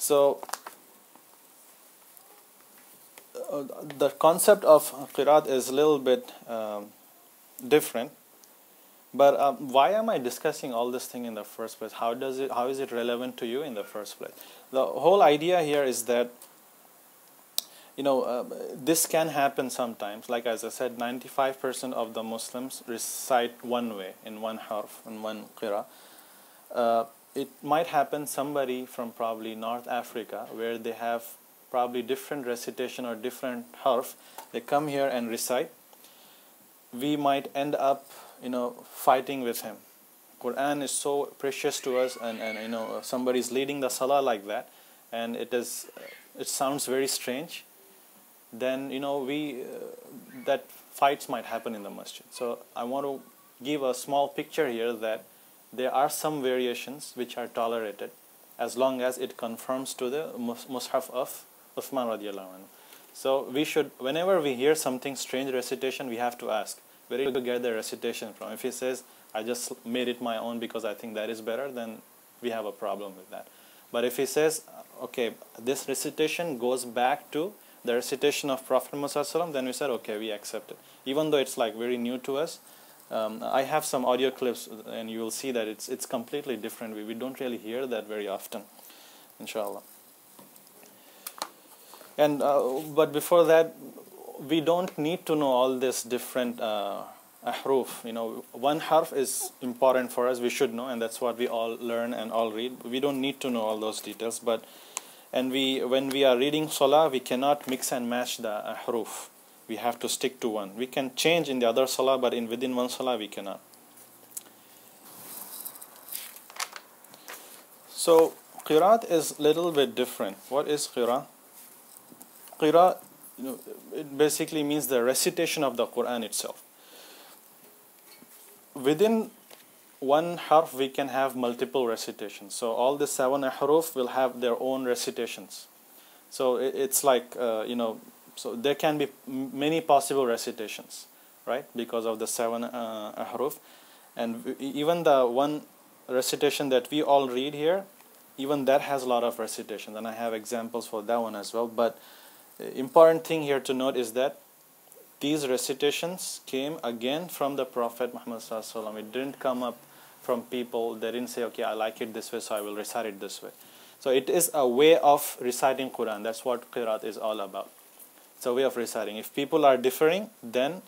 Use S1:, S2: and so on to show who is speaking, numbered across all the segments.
S1: So the concept of Qiraat is a little bit different. But why am I discussing all this thing in the first place? How is it relevant to you in the first place? The whole idea here is that, you know, this can happen sometimes. Like as I said, 95% of the Muslims recite one way, in one harf, in one qira. It might happen somebody from probably North Africa, where they have probably different recitation or different harf. They come here and recite. We might end up, you know, fighting with him. Quran is so precious to us, and you know, somebody is leading the salah like that, and it sounds very strange. Then, you know, that fights might happen in the masjid. So I want to give a small picture here that there are some variations which are tolerated as long as it conforms to the mushaf of Uthman radiallahu anhu. So we should, whenever we hear something strange recitation, we have to ask, where did you get the recitation from? If he says, I just made it my own because I think that is better, then we have a problem with that. But if he says, okay, this recitation goes back to the recitation of Prophet Muhammad, then we said, okay, we accept it. Even though it's like very new to us, I have some audio clips, and you will see that it's completely different. We don't really hear that very often, inshallah. And but before that, we don't need to know all this different ahruf. You know, one harf is important for us. We should know, and that's what we all learn and all read. We don't need to know all those details. But when we are reading salah, we cannot mix and match the ahruf. We have to stick to one. We can change in the other salah, but within one salah we cannot. So qiraat is a little bit different. What is qiraat? Qiraat, you know, it basically means the recitation of the Quran itself. Within one harf we can have multiple recitations. So all the 7 ahruf will have their own recitations. So it's like, you know, so there can be many possible recitations, right? Because of the 7 ahruf. And even the one recitation that we all read here, even that has a lot of recitations. And I have examples for that one as well. But important thing here to note is that these recitations came again from the Prophet Muhammad sallallahu alaihi wasallam. It didn't come up from people. They didn't say, okay, I like it this way, so I will recite it this way. So it is a way of reciting Quran. That's what Qiraat is all about. It's a way of reciting. If people are differing, then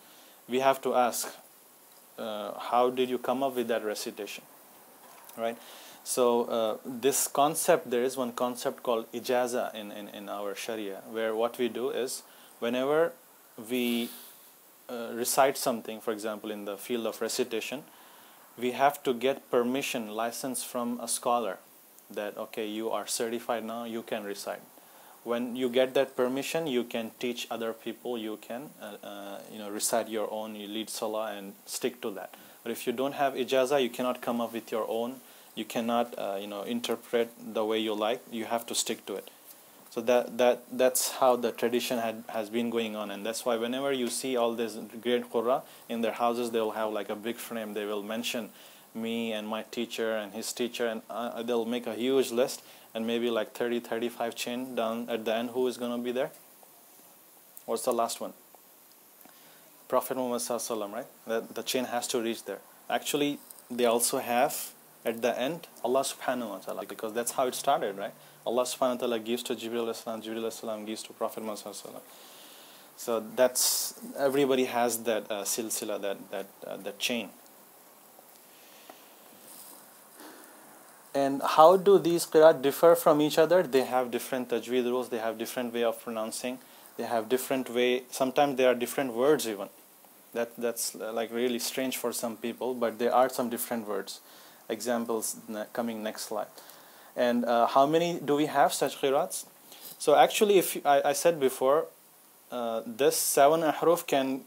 S1: we have to ask, how did you come up with that recitation, right? So this concept, there is one concept called ijaza in our Sharia, where what we do is, whenever we recite something, for example in the field of recitation, we have to get permission, license from a scholar, that okay, you are certified now, you can recite. When you get that permission, you can teach other people, you can you know, recite your own, you lead salah and stick to that. But if you don't have ijaza, you cannot come up with your own. You cannot you know, interpret the way you like. You have to stick to it. So that's how the tradition has been going on, and that's why whenever you see all these great qurra in their houses, they will have like a big frame. They will mention me and my teacher and his teacher, and they'll make a huge list, and maybe like 30-35 chain down at the end. Who is going to be there? What's the last one? Prophet Muhammad sallallahu alaihi wasallam, right? The chain has to reach there. Actually, they also have at the end Allah subhanahu wa ta'ala, because that's how it started, right? Allah subhanahu wa ta'ala gives to Jibreel as-salam gives to Prophet Muhammad sallallahu alaihi wasallam. So that's, everybody has that silsila, that chain. And how do these qiraat differ from each other? They have different tajweed rules, they have different way of pronouncing, they have different way, sometimes there are different words even. That's like really strange for some people, but there are some different words. Examples coming next slide. And how many do we have such qiraats? So actually, if I said before, this 7 ahruf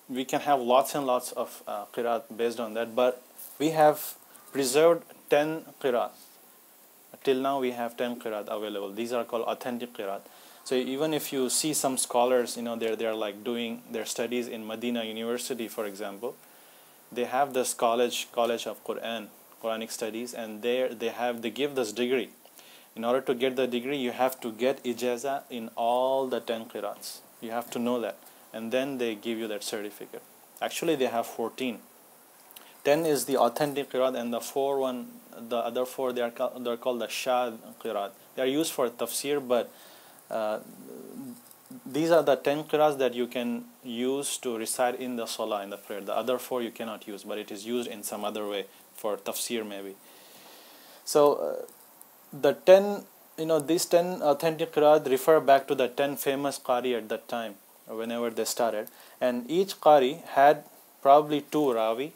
S1: we can have lots and lots of qiraat based on that, but we have preserved 10 qiraat. Till now we have 10 qiraat available. These are called authentic qiraat. So even if you see some scholars, you know, they're like doing their studies in Medina University, for example, they have this college of Qur'anic studies, and they give this degree. In order to get the degree, you have to get ijaza in all the 10 qirats. You have to know that, and then they give you that certificate. Actually, they have 14. 10 is the authentic qirat, and the other 4, they're called the shad qirat. They are used for tafsir, but these are the 10 qirats that you can use to recite in the salah, in the prayer. The other 4 you cannot use, but it is used in some other way for tafsir maybe. So the 10, these 10 authentic qira'at refer back to the 10 famous qari at that time, whenever they started. And each qari had probably 2 rawi,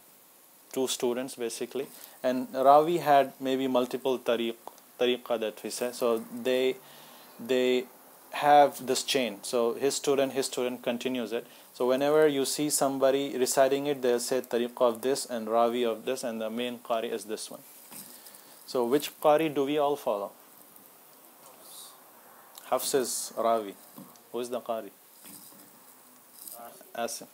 S1: 2 students basically. And rawi had maybe multiple tariqah that we say. So they have this chain. So his student continues it. So whenever you see somebody reciting it, they'll say tariqah of this and rawi of this, and the main qari is this one. So which qari do we all follow? Hafs is rawi. Who is the qari? Asim.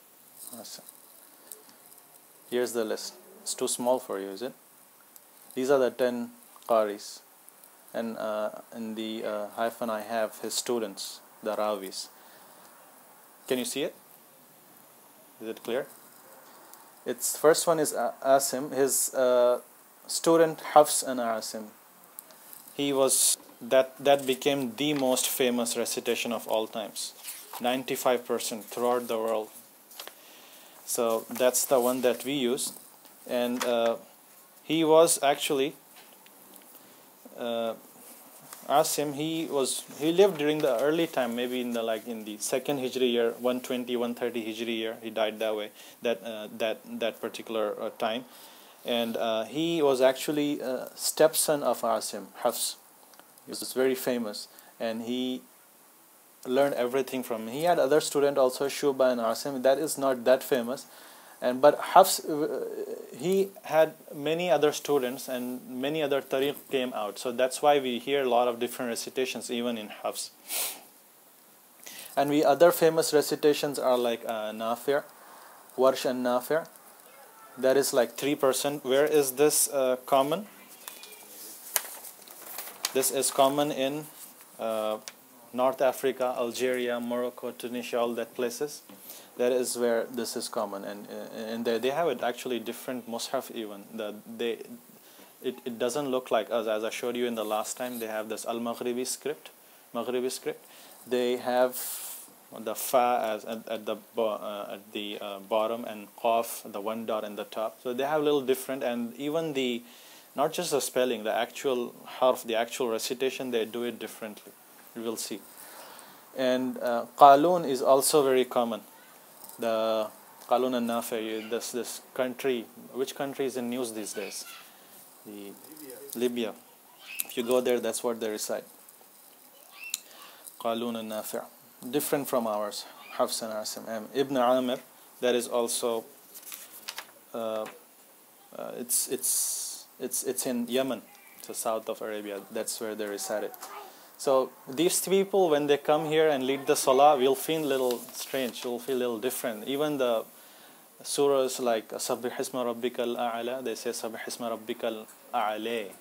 S1: Here's the list. It's too small for you, is it? These are the 10 qaris. And in the hyphen I have his students, the rawis. Can you see it? Is it clear? Its first one is Asim. His student Hafs and Asim. He was that became the most famous recitation of all times. 95% throughout the world. So that's the one that we use. And he was actually Asim. He lived during the early time, maybe in the 2nd Hijri year, 120, 130 Hijri year. He died that way, that particular time. And he was actually stepson of Asim, Hafs. He was very famous, and he learned everything from him. He had other student also, Shuba and Asim. That is not that famous. But Hafs, he had many other students, and many other tariq came out. So that's why we hear a lot of different recitations even in Hafs. And other famous recitations are like Nafi', Warsh and Nafi'. That is like 3%. Where is this common? This is common in North Africa, Algeria, Morocco, Tunisia, all that places. That is where this is common, and they have it actually different mushaf even. It doesn't look like us, as I showed you in the last time. They have this Maghribi script. They have the fa as at the bottom, and qaf, the 1 dot in the top. So they have a little different, and even not just the spelling, the actual harf, the actual recitation, they do it differently. You will see. And Qalun is also very common. The Qalun and Nafi', this country, which country is in news these days? Libya. If you go there, that's what they recite. Qalun and Nafi'. Different from ours, Hafs and Asim. And Ibn Amir, that is also, it's in Yemen, so south of Arabia. That's where they recite it. So these people, when they come here and lead the salah, we'll feel a little strange. We'll feel a little different. Even the surahs like Sabbih Isma Rabbikal A'la, they say Sabbih Isma Rabbikal A'la.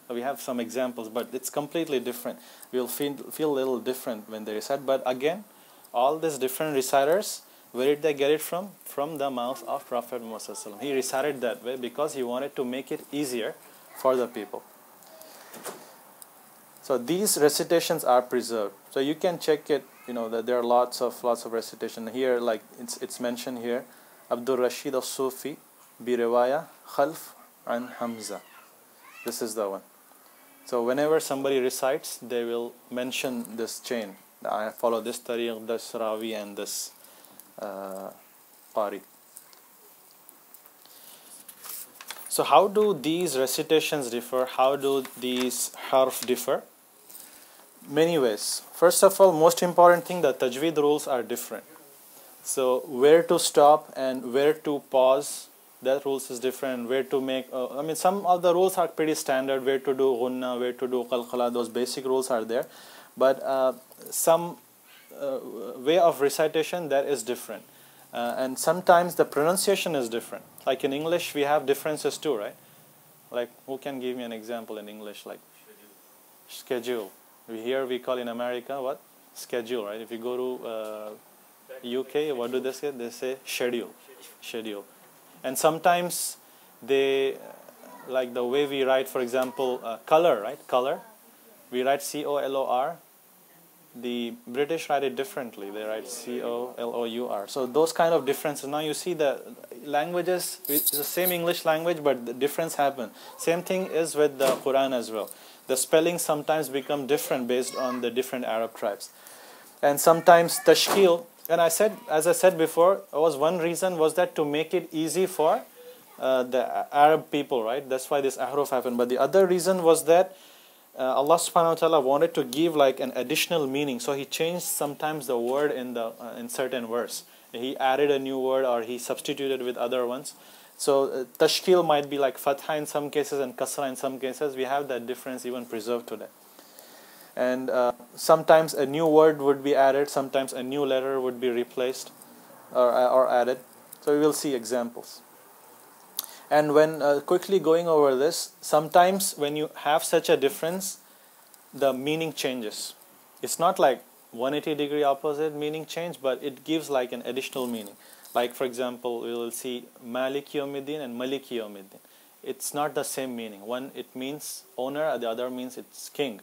S1: We have some examples, but it's completely different. We'll feel a little different when they recite. But again, all these different reciters, where did they get it from? From the mouth of Prophet Muhammad. He recited that way because he wanted to make it easier for the people. So these recitations are preserved. So you can check it. That there are lots of recitation here. Like it's mentioned here, Abdul Rashid al-Sufi bi riwaya Khalf an Hamza. This is the one. So whenever somebody recites, they will mention this chain. I follow this tariq, this rawi, and this qari. So how do these recitations differ? How do these harf differ? Many ways. First of all, most important thing, the tajweed rules are different. So where to stop and where to pause, that rules is different. Where to make, some of the rules are pretty standard. Where to do ghunna, where to do qalqala, those basic rules are there. But some way of recitation, that is different. And sometimes the pronunciation is different. Like in English, we have differences too, right? Like, who can give me an example in English? Like schedule. Here we call in America what? Schedule, right? If you go to UK, what do they say? They say schedule. Schedule. And sometimes they, like the way we write, for example, color, right? Color. We write C-O-L-O-R. The British write it differently. They write C-O-L-O-U-R. So those kind of differences. Now you see the languages, it's the same English language, but the difference happen. Same thing is with the Quran as well. The spellings sometimes become different based on the different Arab tribes. And sometimes tashkil, and as I said before, one reason was that to make it easy for the Arab people, right? That's why this ahruf happened. But the other reason was that Allah subhanahu wa ta'ala wanted to give like an additional meaning. So He changed sometimes the word in certain verse. He added a new word or He substituted with other ones. So tashkil might be like fatha in some cases and kasra in some cases. We have that difference even preserved today. And sometimes a new word would be added, sometimes a new letter would be replaced or added. So we will see examples. And when quickly going over this, sometimes when you have such a difference, the meaning changes. It's not like 180-degree opposite meaning change, but it gives like an additional meaning. Like for example, we will see Malik Yawmiddin and Malik Yawmiddin. It's not the same meaning. One, it means owner, the other means it's king.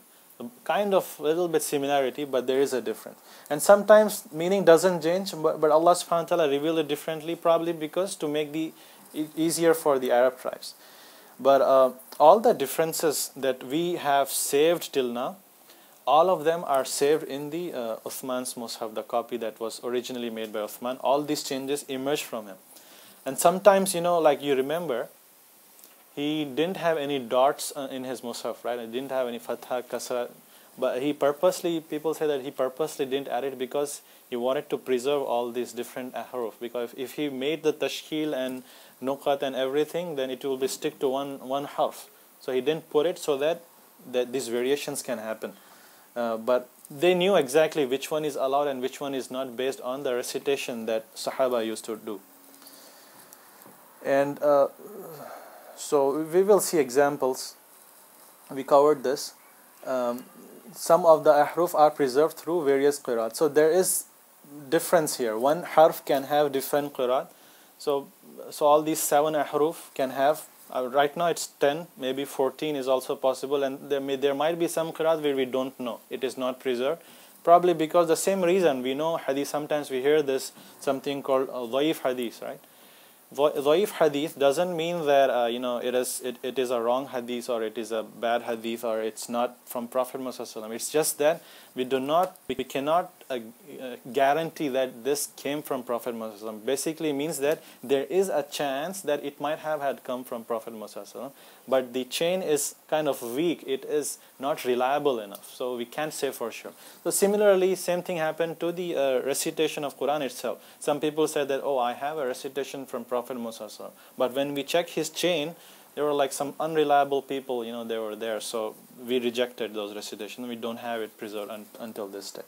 S1: Kind of little bit similarity, but there is a difference. And sometimes meaning doesn't change, but Allah subhanahu wa ta'ala revealed it differently, probably because to make the easier for the Arab tribes. But all the differences that we have saved till now, all of them are saved in the Uthman's Mus'haf, the copy that was originally made by Uthman. All these changes emerged from him. And sometimes, you know, like you remember, he didn't have any dots in his Mus'haf, right? He didn't have any fatha, kasra. But he purposely, people say that he purposely didn't add it because he wanted to preserve all these different ahruf. Because if he made the tashkil and nuqat and everything, then it will be stick to one harf. So he didn't put it so that these variations can happen. But they knew exactly which one is allowed and which one is not based on the recitation that Sahaba used to do. And so we will see examples. We covered this. Some of the ahruf are preserved through various qiraat. So there is difference here. One harf can have different qiraat. So all these 7 ahruf can have, right now it's 10, maybe 14 is also possible, and there might be some qiraat where we don't know. It is not preserved. Probably because the same reason, we know hadith, sometimes we hear this, something called dhaif hadith, right? Dhaif hadith doesn't mean that you know, it is a wrong hadith or it is a bad hadith or it's not from Prophet Muhammad. It's just that we cannot guarantee that this came from Prophet Muhammad. Basically means that there is a chance that it might have had come from Prophet Muhammad, but the chain is kind of weak. It is not reliable enough, so we can't say for sure. So similarly, same thing happened to the recitation of Quran itself. Some people said that, oh, I have a recitation from Prophet Muhammad, but when we check his chain, there were like some unreliable people, you know, they were there. So we rejected those recitations. We don't have it preserved until this day.